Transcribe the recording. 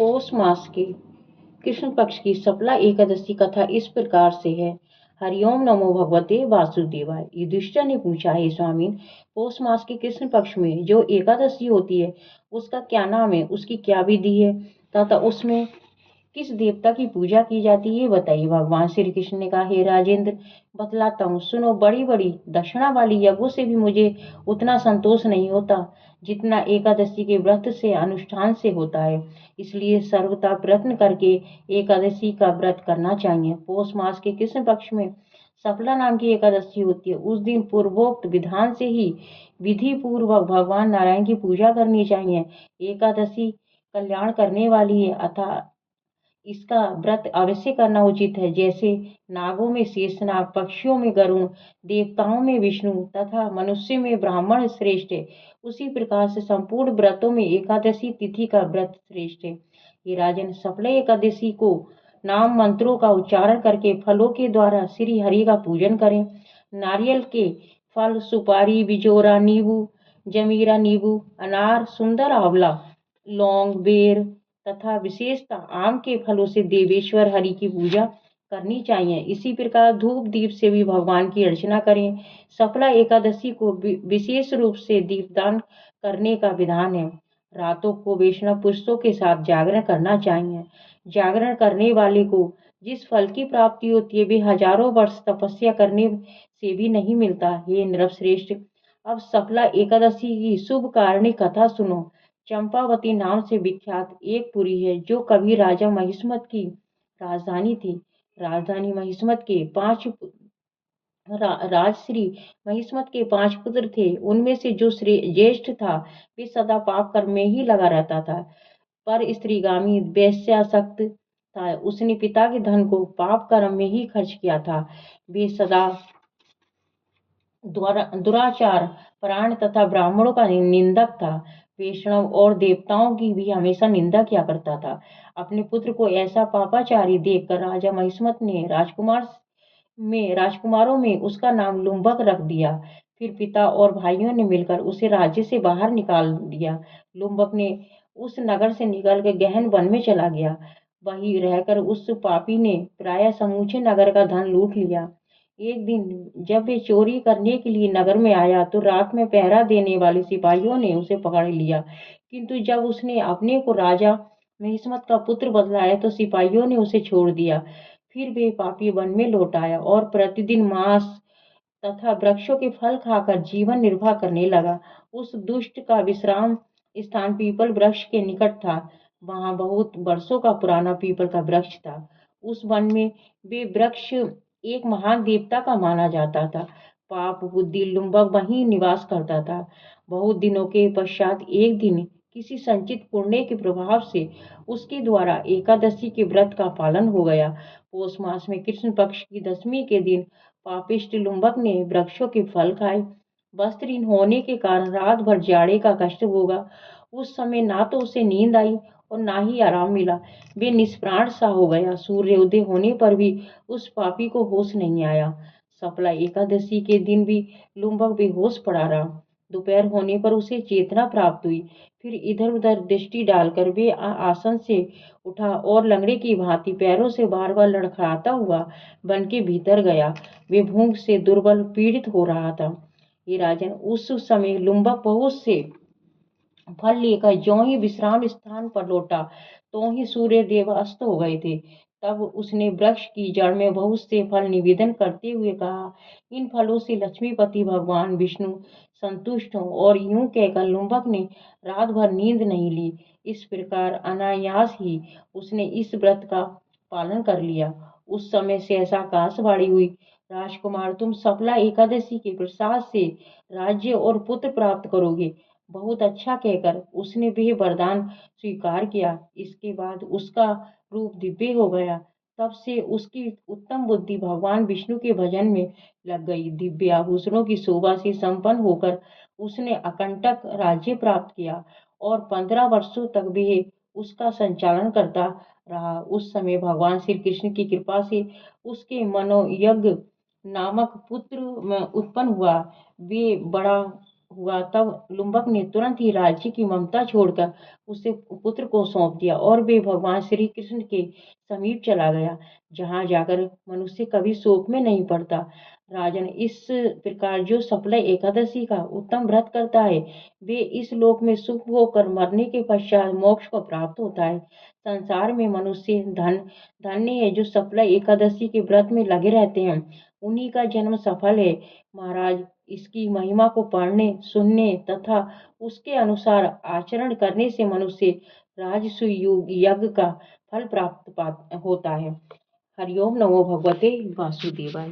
पौष मास के कृष्ण पक्ष की सफला एकादशी कथा इस प्रकार से है। हरिओम नमो भगवते वासुदेवाय। युधिष्ठिर ने पूछा, है स्वामी, पौष मास के कृष्ण पक्ष में जो एकादशी होती है उसका क्या नाम है, उसकी क्या विधि है तथा उसमें किस देवता की पूजा की जाती है बताइए। भगवान श्री कृष्ण ने कहा, हे राजेंद्र, बतलाता हूँ, सुनो। बड़ी बड़ी दक्षिणा वाली यज्ञों से भी मुझे उतना संतोष नहीं होता जितना एकादशी के व्रत से अनुष्ठान से होता है। इसलिए सर्वथा प्रयत्न करके एकादशी का व्रत करना चाहिए। पौष मास के कृष्ण पक्ष में सफला नाम की एकादशी होती है। उस दिन पूर्वोक्त विधान से ही विधि पूर्वक भगवान नारायण की पूजा करनी चाहिए। एकादशी कल्याण करने वाली है अतः इसका व्रत अवश्य करना उचित है। जैसे नागों में शेषनाग, पक्षियों में गरुण, देवताओं में विष्णु तथा मनुष्य में ब्राह्मण श्रेष्ठ है, उसी प्रकार से संपूर्ण व्रतों में एकादशी तिथि का व्रत श्रेष्ठ है। ये राजन, सफल एकादशी को नाम मंत्रों का उच्चारण करके फलों के द्वारा श्री हरि का पूजन करें। नारियल के फल, सुपारी, बिजोरा, नींबू, जमीरा नींबू, अनार, सुंदर आंवला, लौंग, बेर तथा विशेषतः आम के फलों से देवेश्वर हरि की पूजा करनी चाहिए। इसी प्रकार धूप दीप से भी भगवान की अर्चना करें। सफला एकादशी को विशेष रूप से दीपदान करने का विधान है। रातों को वैष्णव पुष्पों के साथ जागरण करना चाहिए। जागरण करने वाले को जिस फल की प्राप्ति होती है वे हजारों वर्ष तपस्या करने से भी नहीं मिलता। हे नृपश्रेष्ठ, अब सफला एकादशी की शुभ कारणी कथा सुनो। चंपावती नाम से विख्यात एक पुरी है जो कभी राजा महिष्मत की राजधानी थी। राजधानी महिष्मत के राजश्री महिष्मत के 5 पुत्र थे। उनमें से जो ज्येष्ठ था वे सदा पाप कर्म में ही लगा रहता था, पर स्त्रीगामी वैश्यासक्त था। उसने पिता के धन को पाप कर्म में ही खर्च किया था। वे सदा दुराचार परायण तथा ब्राह्मणों का निंदक था। वैष्णव और देवताओं की भी हमेशा निंदा किया करता था। अपने पुत्र को ऐसा पापाचारी देखकर राजा महिष्मत ने राजकुमारों में उसका नाम लुम्बक रख दिया। फिर पिता और भाइयों ने मिलकर उसे राज्य से बाहर निकाल दिया। लुम्बक ने उस नगर से निकलकर गहन वन में चला गया। वहीं रहकर उस पापी ने प्राय समूचे नगर का धन लूट लिया। एक दिन जब वे चोरी करने के लिए नगर में आया तो रात में पहरा देने वाले सिपाहियों ने उसे पकड़ लिया, किंतु जब उसने अपने को राजा महिष्मत का पुत्र बतलाया तो सिपाहियों ने उसे छोड़ दिया। फिर वे पापी वन में लौट आया और प्रतिदिन मांस तथा वृक्षों के फल खाकर जीवन निर्वाह करने लगा। उस दुष्ट का विश्राम स्थान पीपल वृक्ष के निकट था। वहां बहुत वर्षों का पुराना पीपल का वृक्ष था। उस वन में वे वृक्ष एक महान देवता का माना जाता था। पाप बुद्धि लुम्बक वहीं निवास करता था। बहुत दिनों के पश्चात एक दिन किसी संचित पुण्य के प्रभाव से उसके द्वारा एकादशी के व्रत का पालन हो गया। पौष मास में कृष्ण पक्ष की दशमी के दिन पापिष्ट लुम्बक ने वृक्षों के फल खाए। वस्त्रहीन होने के कारण रात भर जाड़े का कष्ट भोगा। उस समय ना तो उसे नींद आई और ना ही आराम मिला। वे निष्प्राण सा हो गया। सूर्योदय होने पर भी उस पापी को होश नहीं आया। सफला एकादशी के दिन भी लुम्बक बेहोश पड़ा रहा। दोपहर होने पर उसे चेतना प्राप्त हुई। फिर इधर उधर दृष्टि डालकर वे आसन से उठा और लंगड़े की भांति पैरों से बार बार लड़खड़ाता हुआ वन के भीतर गया। वे भूख से दुर्बल पीड़ित हो रहा था। ये राजन, उस समय लुम्बक बहुत से फल लेकर ज्यों ही विश्राम स्थान पर लौटा तो ही सूर्य देव अस्त हो गए थे। तब उसने वृक्ष की जड़ में बहुत से फल निवेदन करते हुए कहा, इन फलों से लक्ष्मीपति भगवान विष्णु संतुष्ट हों। और यूं कहकर लुम्बक ने रात भर नींद नहीं ली। इस प्रकार अनायास ही उसने इस व्रत का पालन कर लिया। उस समय से ऐसा आकाशवाणी हुई, राजकुमार, तुम सफला एकादशी के प्रसाद से राज्य और पुत्र प्राप्त करोगे। बहुत अच्छा कहकर उसने वह वरदान स्वीकार किया। इसके बाद उसका रूप दिव्य हो गया। तब से उसकी उत्तम बुद्धि भगवान विष्णु के भजन में लग गई। दिव्य आभूषणों की शोभा से संपन्न होकर उसने अकंटक राज्य प्राप्त किया और 15 वर्षों तक वह उसका संचालन करता रहा। उस समय भगवान श्री कृष्ण की कृपा से उसके मनोयज्ञ नामक पुत्र उत्पन्न हुआ। वे बड़ा हुआ तब लुम्बक ने तुरंत ही राज्य की ममता छोड़कर उसे पुत्र को सौंप दिया और वे भगवान श्री कृष्ण के समीप चला गया, जहाँ जाकर मनुष्य कभी शोक में नहीं पड़ता। राजन, इस प्रकार जो सफल एकादशी का उत्तम व्रत करता है, वे इस लोक में सुख होकर मरने के पश्चात मोक्ष को प्राप्त होता है। संसार में मनुष्य धन्य है जो सफल एकादशी के व्रत में लगे रहते हैं, उन्हीं का जन्म सफल है। महाराज, इसकी महिमा को पढ़ने, सुनने तथा उसके अनुसार आचरण करने से मनुष्य राजसूय यज्ञ का फल प्राप्त होता है। हरिओम नमो भगवते वासुदेवाय।